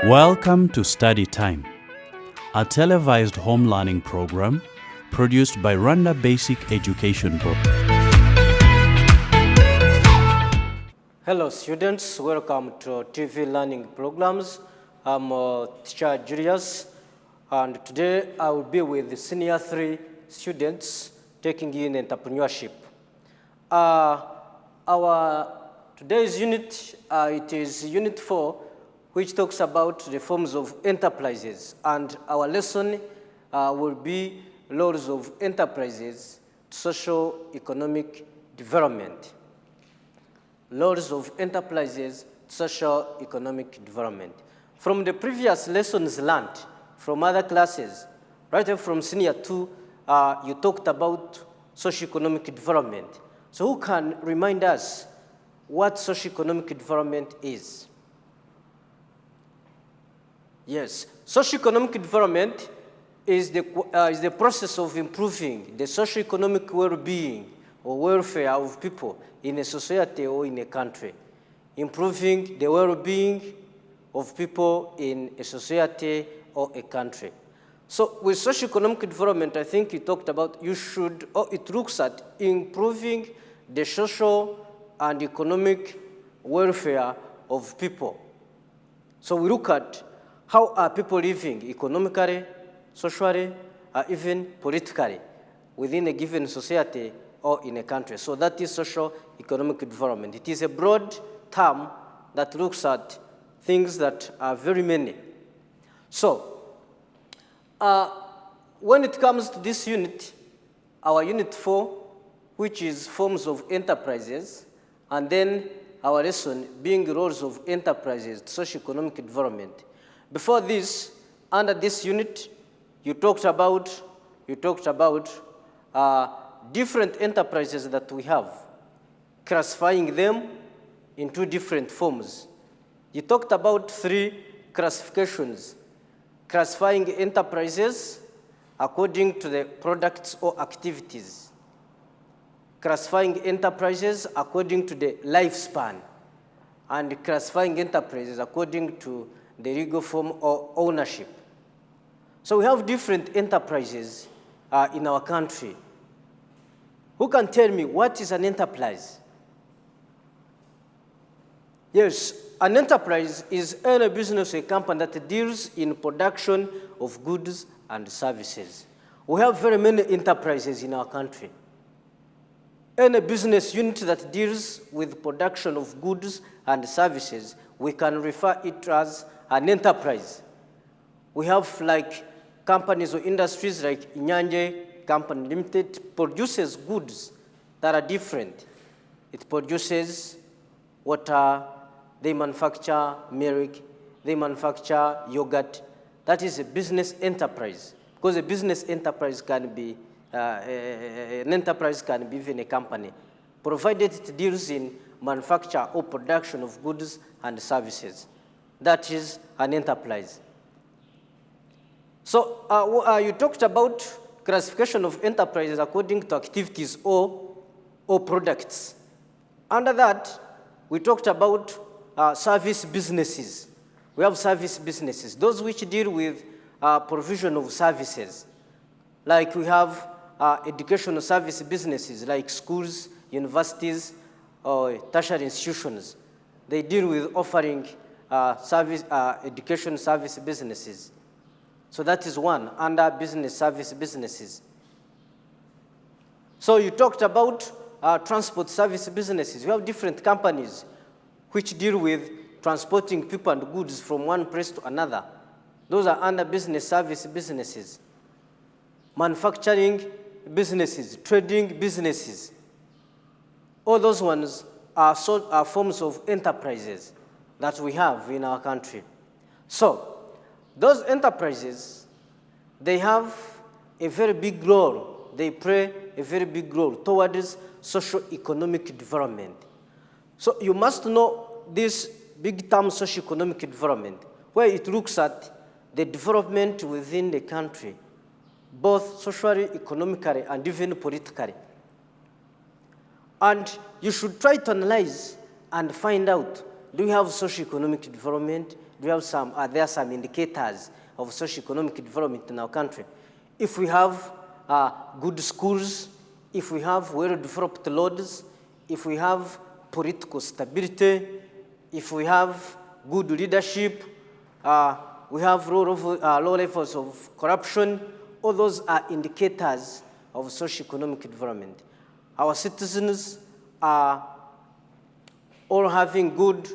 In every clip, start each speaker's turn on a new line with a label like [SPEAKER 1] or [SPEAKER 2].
[SPEAKER 1] Welcome to Study Time, a televised home learning program produced by Rwanda Basic Education Board.
[SPEAKER 2] Hello students, welcome to TV learning programs. I'm teacher Julius, and today I will be with the senior 3 students taking in entrepreneurship. Our today's unit, it is unit 4, which talks about the forms of enterprises, and our lesson will be roles of enterprises to socio-economic development. Roles of enterprises to socio-economic development. From the previous lessons learned from other classes, right from senior 2, you talked about socio-economic development. So who can remind us what socio-economic development is? Yes, socio-economic development is the process of improving the socio-economic well-being or welfare of people in a society or in a country. Improving the well-being of people in a society or a country. So with socio-economic development, I think you talked about it looks at improving the social and economic welfare of people. So we look at how are people living economically, socially, or even politically within a given society or in a country. So that is socio-economic development. It is a broad term that looks at things that are very many. So when it comes to this unit, our unit 4, which is forms of enterprises, and then our lesson being roles of enterprises to socio-economic development. Before this, under this unit, you talked about different enterprises that we have, classifying them into different forms. You talked about 3 classifications, classifying enterprises according to the products or activities, classifying enterprises according to the lifespan, and classifying enterprises according to the legal form or ownership. So we have different enterprises in our country. Who can tell me what is an enterprise? Yes, an enterprise is any business or a company that deals in production of goods and services. We have very many enterprises in our country. Any business unit that deals with production of goods and services, we can refer it as an enterprise. We have like companies or industries like Inyanje Company Limited produces goods that are different. It produces water, they manufacture milk, they manufacture yogurt. That is a business enterprise, because a business enterprise can be, an enterprise can be even a company, provided it deals in manufacture or production of goods and services. That is an enterprise. So you talked about classification of enterprises according to activities or products. Under that, we talked about service businesses. We have service businesses, those which deal with provision of services. Like we have educational service businesses like schools, universities, or tertiary institutions. They deal with offering education service businesses. So that is one, under business service businesses. So you talked about transport service businesses. We have different companies which deal with transporting people and goods from one place to another. Those are under business service businesses. Manufacturing businesses, trading businesses. All those ones are forms of enterprises that we have in our country. So those enterprises, they have a very big role. They play a very big role towards socio-economic development. So you must know this big term socio-economic development, where it looks at the development within the country, both socially, economically, and even politically. And you should try to analyze and find out, do we have socio-economic development? there are some indicators of socio-economic development in our country. If we have good schools, if we have well-developed roads, if we have political stability, if we have good leadership, we have low levels of corruption, all those are indicators of socio-economic development. Our citizens are all having good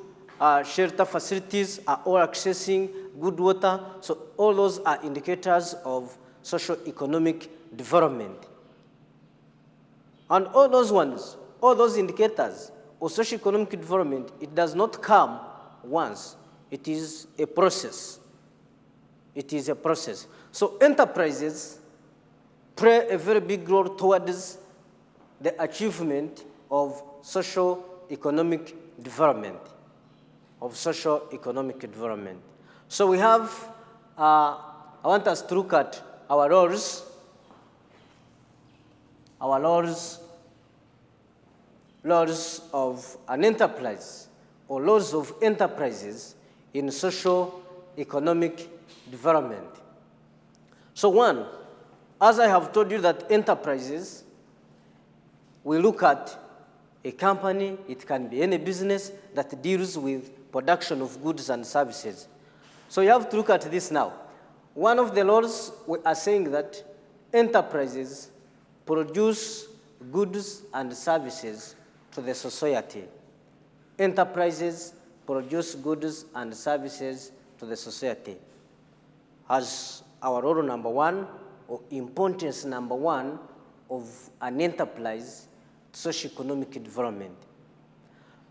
[SPEAKER 2] shelter facilities, are all accessing good water, so all those are indicators of socio-economic development. And all those indicators of socio-economic development, it does not come once. It is a process. It is a process. So enterprises play a very big role towards the achievement of socio-economic development. So we have, I want us to look at our roles of an enterprise, or roles of enterprises in socio-economic development. So one, as I have told you that enterprises, we look at a company, it can be any business that deals with production of goods and services. So you have to look at this now. One of the laws, we are saying that enterprises produce goods and services to the society. Enterprises produce goods and services to the society. As our role number one, or importance number one of an enterprise, socio-economic development.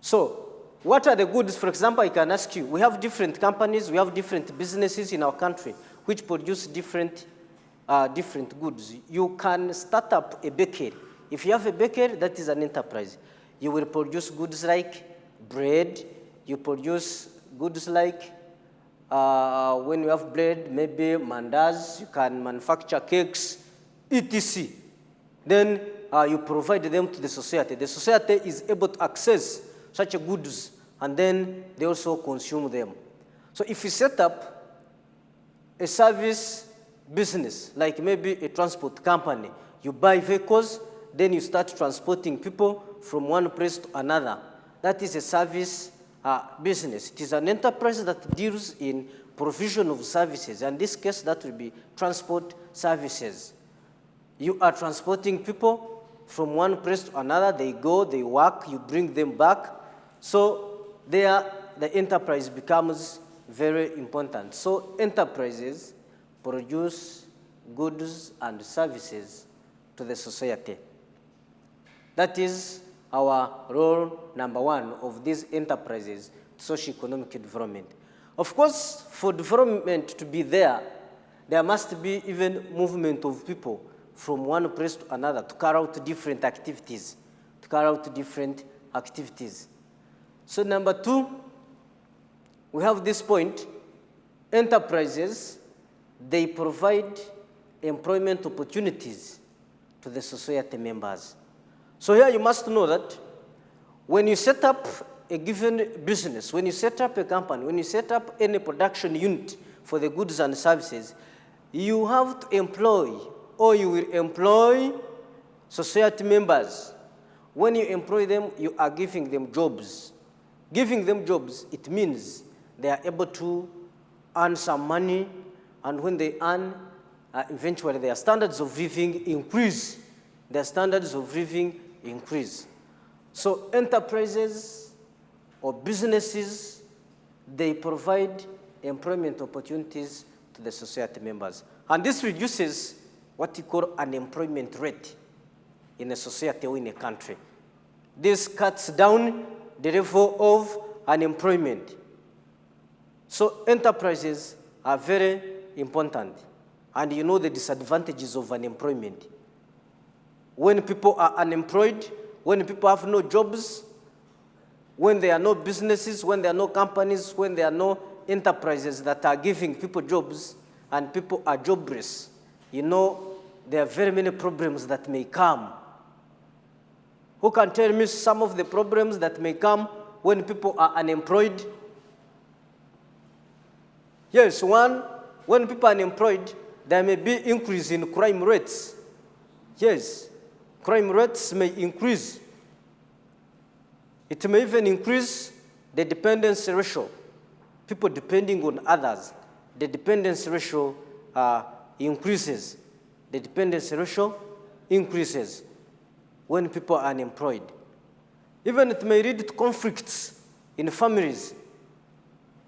[SPEAKER 2] So, what are the goods? For example, I can ask you, we have different companies, we have different businesses in our country which produce different goods. You can start up a bakery. If you have a bakery, that is an enterprise. You will produce goods like bread, you produce goods like, when you have bread, maybe mandas, you can manufacture cakes, etc. Then you provide them to the society. The society is able to access such goods, and then they also consume them. So if you set up a service business, like maybe a transport company, you buy vehicles, then you start transporting people from one place to another. That is a service business. It is an enterprise that deals in provision of services. In this case, that will be transport services. You are transporting people from one place to another. They go, they work, you bring them back. So there, the enterprise becomes very important. So enterprises produce goods and services to the society. That is our role number one of these enterprises, socio-economic development. Of course, for development to be there must be even movement of people from one place to another to carry out different activities, So number two, we have this point, enterprises, they provide employment opportunities to the society members. So here you must know that when you set up a given business, when you set up a company, when you set up any production unit for the goods and services, you have to employ, or you will employ society members. When you employ them, you are giving them jobs. Giving them jobs, it means they are able to earn some money, and when they earn, eventually their standards of living increase. So enterprises or businesses, they provide employment opportunities to the society members. And this reduces what you call unemployment rate in a society or in a country. This cuts down the level of unemployment. So enterprises are very important. And you know the disadvantages of unemployment. When people are unemployed, when people have no jobs, when there are no businesses, when there are no companies, when there are no enterprises that are giving people jobs and people are jobless, you know, there are very many problems that may come. Who can tell me some of the problems that may come when people are unemployed? Yes, one, when people are unemployed, there may be increase in crime rates. Yes, crime rates may increase. It may even increase the dependency ratio, people depending on others. The dependency ratio increases. The dependency ratio increases when people are unemployed. Even it may lead to conflicts in families,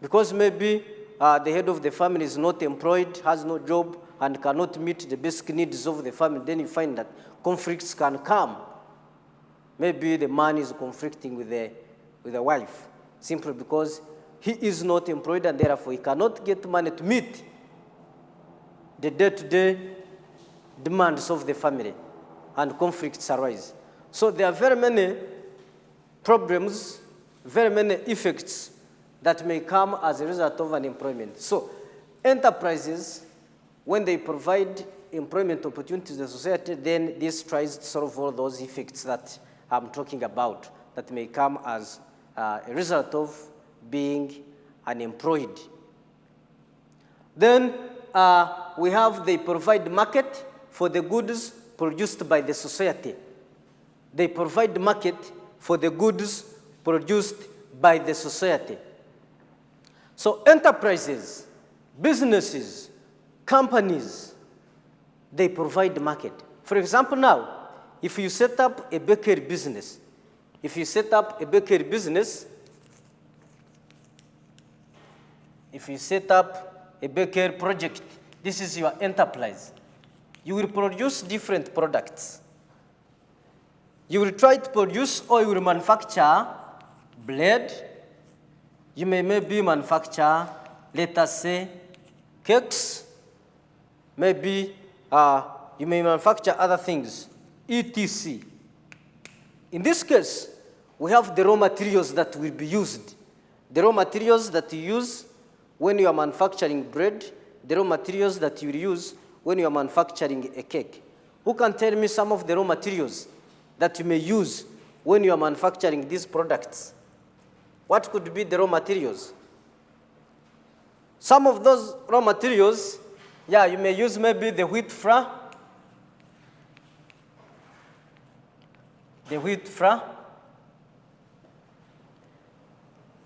[SPEAKER 2] because maybe the head of the family is not employed, has no job, and cannot meet the basic needs of the family. Then you find that conflicts can come. Maybe the man is conflicting with the wife, simply because he is not employed, and therefore he cannot get money to meet the day-to-day demands of the family, and conflicts arise. So there are very many problems, very many effects that may come as a result of unemployment. So enterprises, when they provide employment opportunities to the society, then this tries to solve all those effects that I'm talking about that may come as a result of being unemployed. Then we have they provide market for the goods produced by the society. They provide market for the goods produced by the society. So enterprises, businesses, companies, they provide market. For example, now, if you set up a bakery business, if you set up a bakery business, if you set up a bakery project, this is your enterprise. You will produce different products. You will try to produce, or you will manufacture bread. You may maybe manufacture, let us say, cakes. Maybe you may manufacture other things, etc. In this case, we have the raw materials that will be used. The raw materials that you use when you are manufacturing bread, the raw materials that you will use when you are manufacturing a cake. Who can tell me some of the raw materials that you may use when you are manufacturing these products? What could be the raw materials? Some of those raw materials, yeah, you may use maybe the wheat flour. The wheat flour.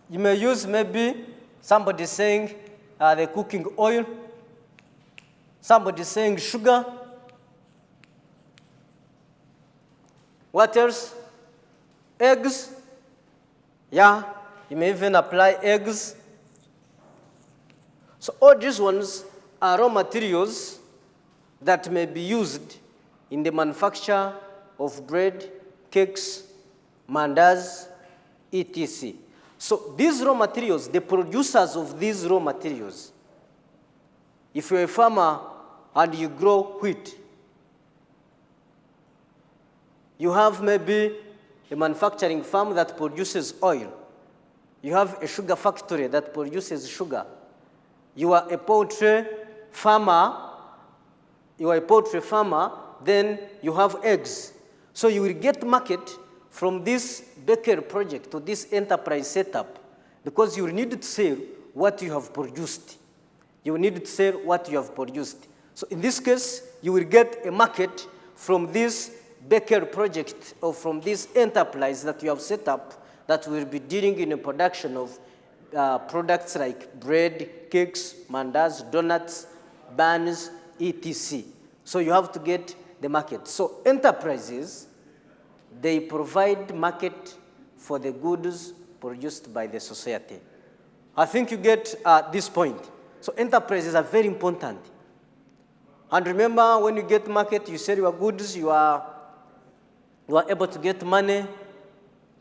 [SPEAKER 2] You may use maybe somebody saying the cooking oil. Somebody saying sugar. What else? Eggs. Yeah, you may even apply eggs. So all these ones are raw materials that may be used in the manufacture of bread, cakes, mandas, etc. So these raw materials, the producers of these raw materials, if you're a farmer and you grow wheat, you have maybe a manufacturing farm that produces oil. You have a sugar factory that produces sugar. You are a poultry farmer. Then you have eggs. So you will get market from this bakery project to this enterprise setup, because you will need to sell what you have produced. You will need to sell what you have produced. So in this case, you will get a market from this bakery project or from this enterprise that you have set up that will be dealing in the production of products like bread, cakes, mandas, donuts, buns, etc. So you have to get the market. So enterprises, they provide market for the goods produced by the society. I think you get this point. So enterprises are very important. And remember, when you get market, you sell your goods, you are able to get money,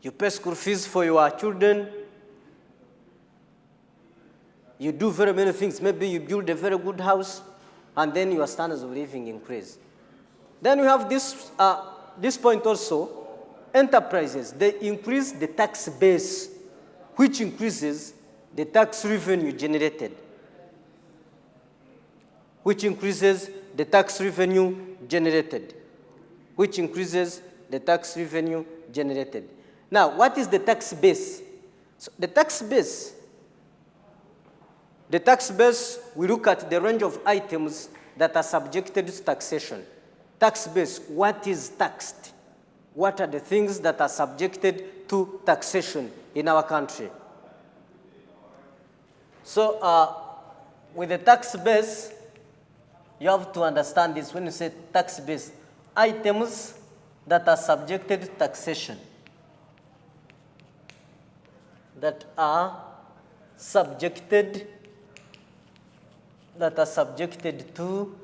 [SPEAKER 2] you pay school fees for your children, you do very many things. Maybe you build a very good house, and then your standards of living increase. Then we have this point also. Enterprises, they increase the tax base, which increases the tax revenue generated. Which increases the tax revenue generated. Which increases the tax revenue generated. Now, what is the tax base? So the tax base The tax base, we look at the range of items that are subjected to taxation. Tax base, what is taxed? What are the things that are subjected to taxation in our country? So with the tax base, you have to understand this when you say tax base, items that are subjected to taxation. That are subjected to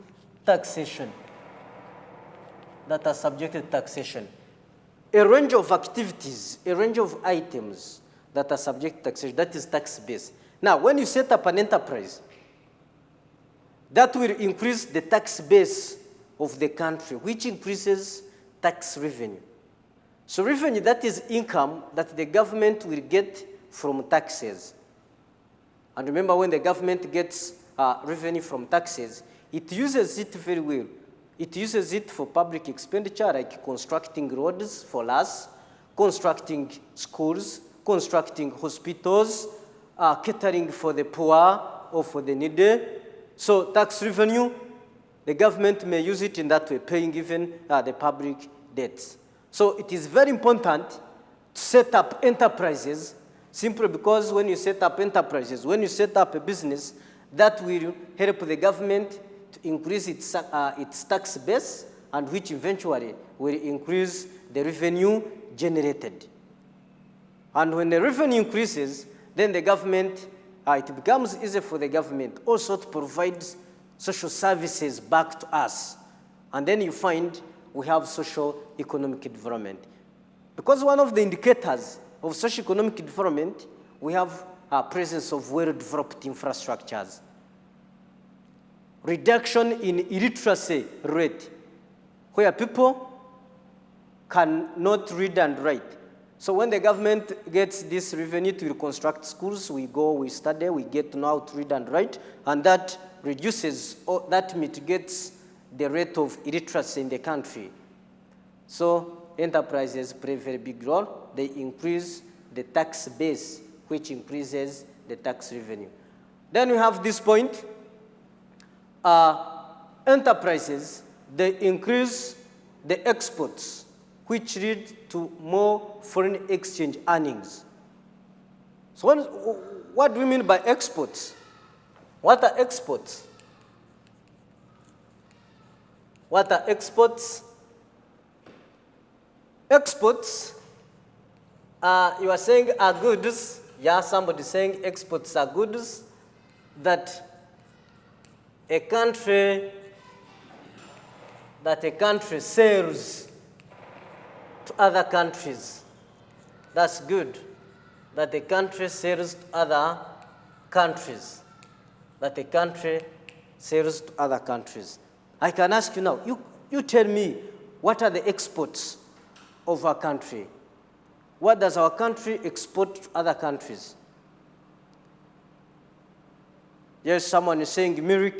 [SPEAKER 2] taxation. That are subjected to taxation. A range of activities, a range of items that are subject to taxation, that is tax base. Now, when you set up an enterprise, that will increase the tax base of the country, which increases tax revenue. So revenue, that is income that the government will get from taxes. And remember, when the government gets revenue from taxes, it uses it very well. It uses it for public expenditure, like constructing roads for us, constructing schools, constructing hospitals, catering for the poor or for the needy. So tax revenue, the government may use it in that way, paying even the public debts. So it is very important to set up enterprises, simply because when you set up enterprises, when you set up a business, that will help the government to increase its tax base, and which eventually will increase the revenue generated. And when the revenue increases, then the government, it becomes easier for the government also to provide social services back to us. And then you find we have socio-economic development. Because one of the indicators of socio-economic development, we have presence of well-developed infrastructures. Reduction in illiteracy rate, where people cannot read and write. So when the government gets this revenue to reconstruct schools, we go, we study, we get to know how to read and write, and that reduces, or that mitigates the rate of illiteracy in the country. So enterprises play a very big role. They increase the tax base, which increases the tax revenue. Then we have this point. Enterprises, they increase the exports, which lead to more foreign exchange earnings. So what do we mean by exports? What are exports? What are exports? Exports, you are saying are goods. Yeah, somebody saying exports are goods that a country sells to other countries. That's good. That a country sells to other countries. That a country sells to other countries. I can ask you now, you tell me, what are the exports of our country? What does our country export to other countries? Yes, someone is saying milk.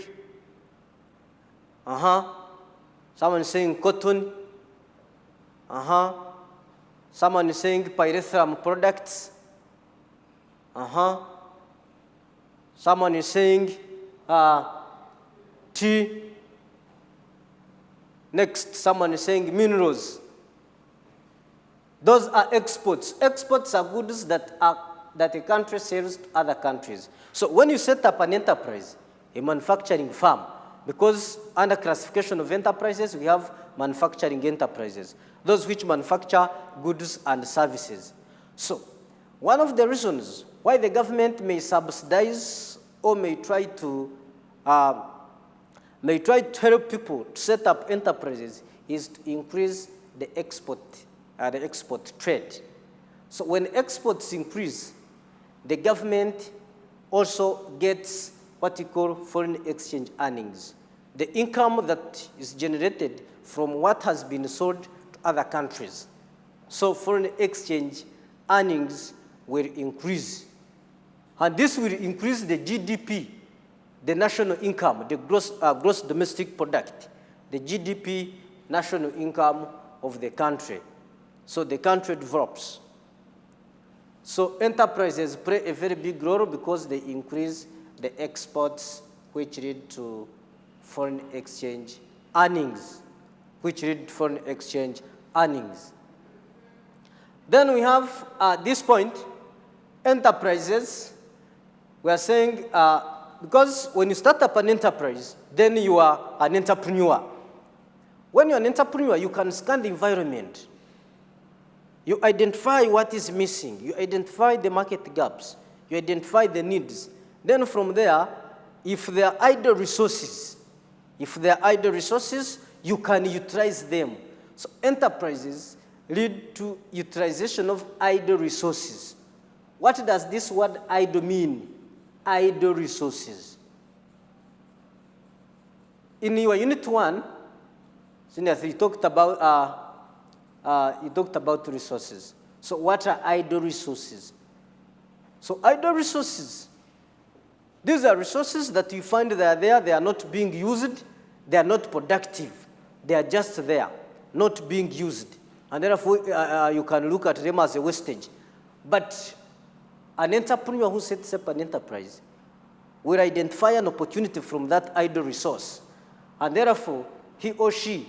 [SPEAKER 2] Someone is saying cotton. Someone is saying pyrethrum products. Someone is saying tea. Next, someone is saying minerals. Those are exports. Exports are goods that a country sells to other countries. So when you set up an enterprise, a manufacturing firm, because under classification of enterprises, we have manufacturing enterprises, those which manufacture goods and services. So one of the reasons why the government may subsidize or may try to help people to set up enterprises is to increase the export trade. So when exports increase, the government also gets what we call foreign exchange earnings. The income that is generated from what has been sold to other countries. So foreign exchange earnings will increase. And this will increase the GDP, the national income, the gross domestic product, the GDP, national income of the country. So the country develops. So enterprises play a very big role because they increase the exports, which lead to foreign exchange earnings, Then we have at this point, enterprises. We are saying, because when you start up an enterprise, then you are an entrepreneur. When you're an entrepreneur, you can scan the environment. You identify what is missing. You identify the market gaps. You identify the needs. Then from there, if there are idle resources, you can utilize them. So enterprises lead to utilization of idle resources. What does this word idle mean? Idle resources. In your unit 1, you talked about resources. So what are idle resources? So idle resources, these are resources that you find they are there, they are not being used, they are not productive. They are just there, not being used. And therefore, you can look at them as a wastage. But an entrepreneur who sets up an enterprise will identify an opportunity from that idle resource. And therefore, he or she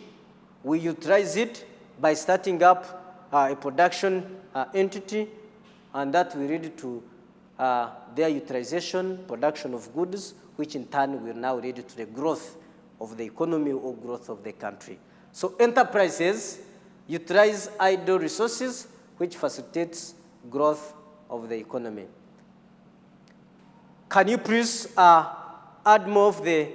[SPEAKER 2] will utilize it by starting up a production entity, and that will lead to their utilization, production of goods, which in turn will now lead to the growth of the economy or growth of the country. So enterprises utilize idle resources, which facilitates growth of the economy. Can you please add more of the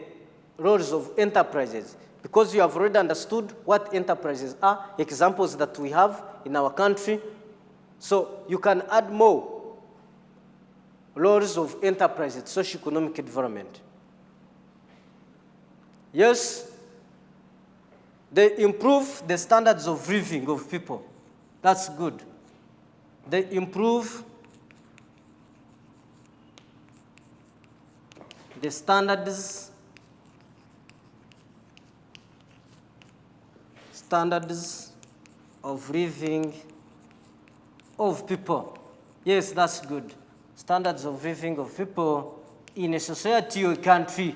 [SPEAKER 2] roles of enterprises? Because you have already understood what enterprises are, examples that we have in our country. So you can add more roles of enterprises, socio-economic development. Yes, they improve the standards of living of people. That's good. They improve the standards of living of people. Yes, that's good. Standards of living of people in a society or a country.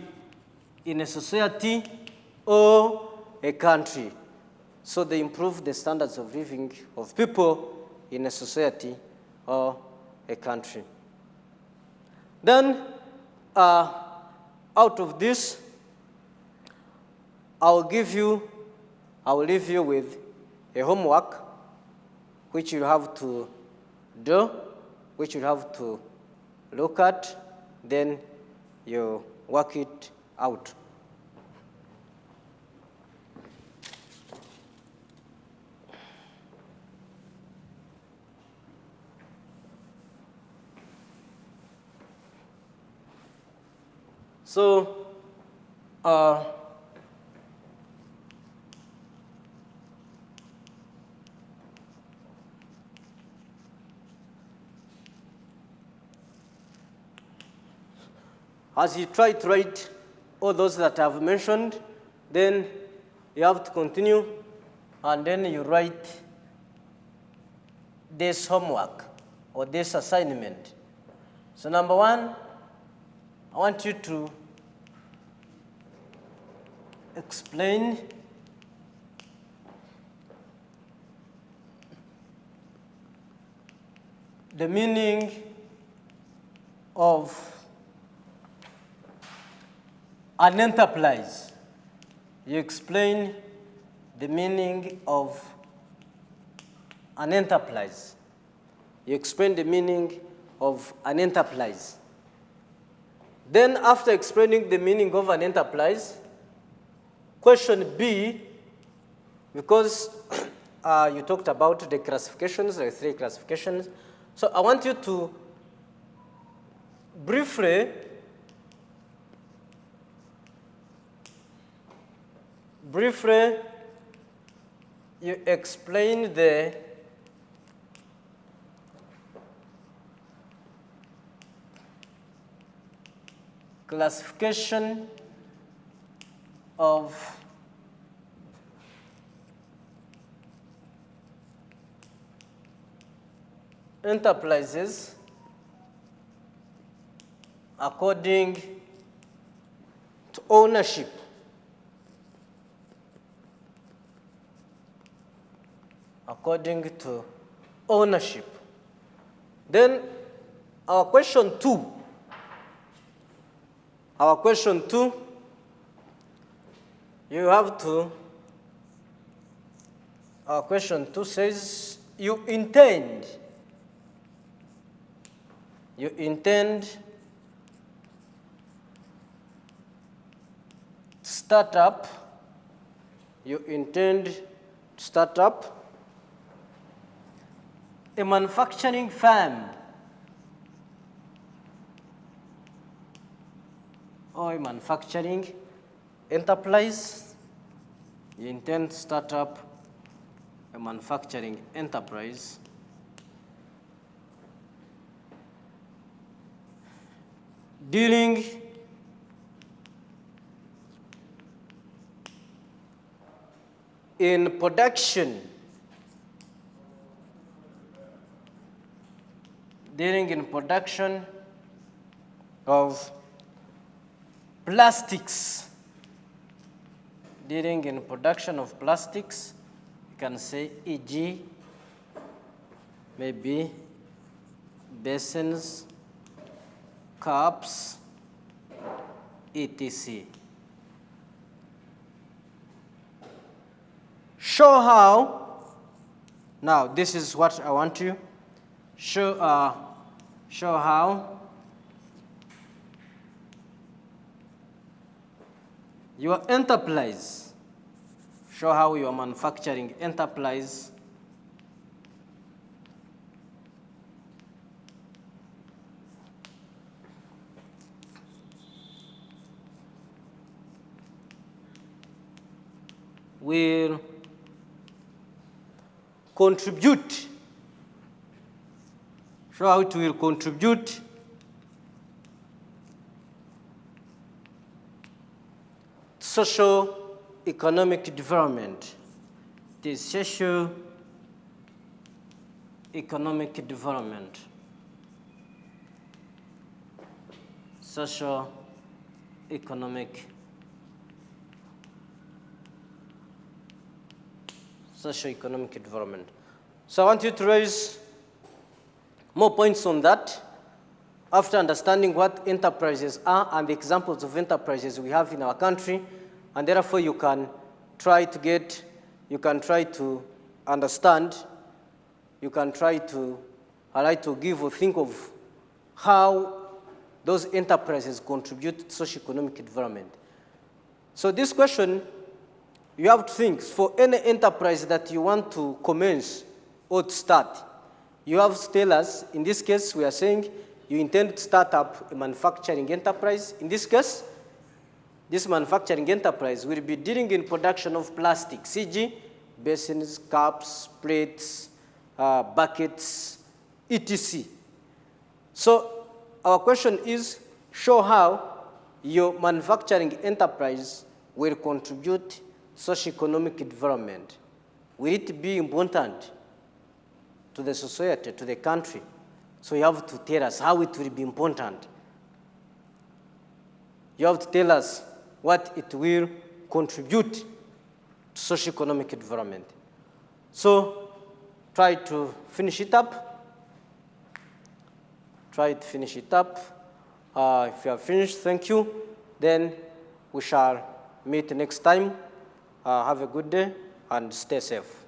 [SPEAKER 2] In a society or a country. So they improve the standards of living of people in a society or a country. Then, out of this, I will leave you with a homework which you have to do, which you have to look at, then you work it out. So, as you try to write all those that I've mentioned, then you have to continue, and then you write this homework or this assignment. So number 1, I want you to explain the meaning of an enterprise. You explain the meaning of an enterprise. You explain the meaning of an enterprise. Then after explaining the meaning of an enterprise, question B, because you talked about the classifications, the 3 classifications. So I want you to briefly you explain the classification of enterprises according to ownership. According to ownership. Then our question two, you have to, our question two says you intend start up a manufacturing firm or a manufacturing enterprise. You intend to start up a manufacturing enterprise dealing in production of plastics. Dealing in production of plastics, you can say e.g. maybe basins, cups, etc. Show how, now this is what I want you, show how your enterprise, show how your manufacturing enterprise will contribute, show how it will contribute socio-economic development. The socio-economic development. Socio-economic development. So I want you to raise more points on that after understanding what enterprises are and the examples of enterprises we have in our country, and therefore you can try to understand, you can try to give or think of how those enterprises contribute to socio-economic development. So this question, you have to think, for any enterprise that you want to commence or to start, you have to tell us, in this case, we are saying you intend to start up a manufacturing enterprise. In this case, this manufacturing enterprise will be dealing in production of plastics, e.g. basins, cups, plates, buckets, etc. So our question is, show how your manufacturing enterprise will contribute socio-economic development. Will it be important to the society, to the country? So you have to tell us how it will be important. You have to tell us what it will contribute to socio-economic development. So try to finish it up. If you have finished, thank you. Then we shall meet next time. Have a good day and stay safe.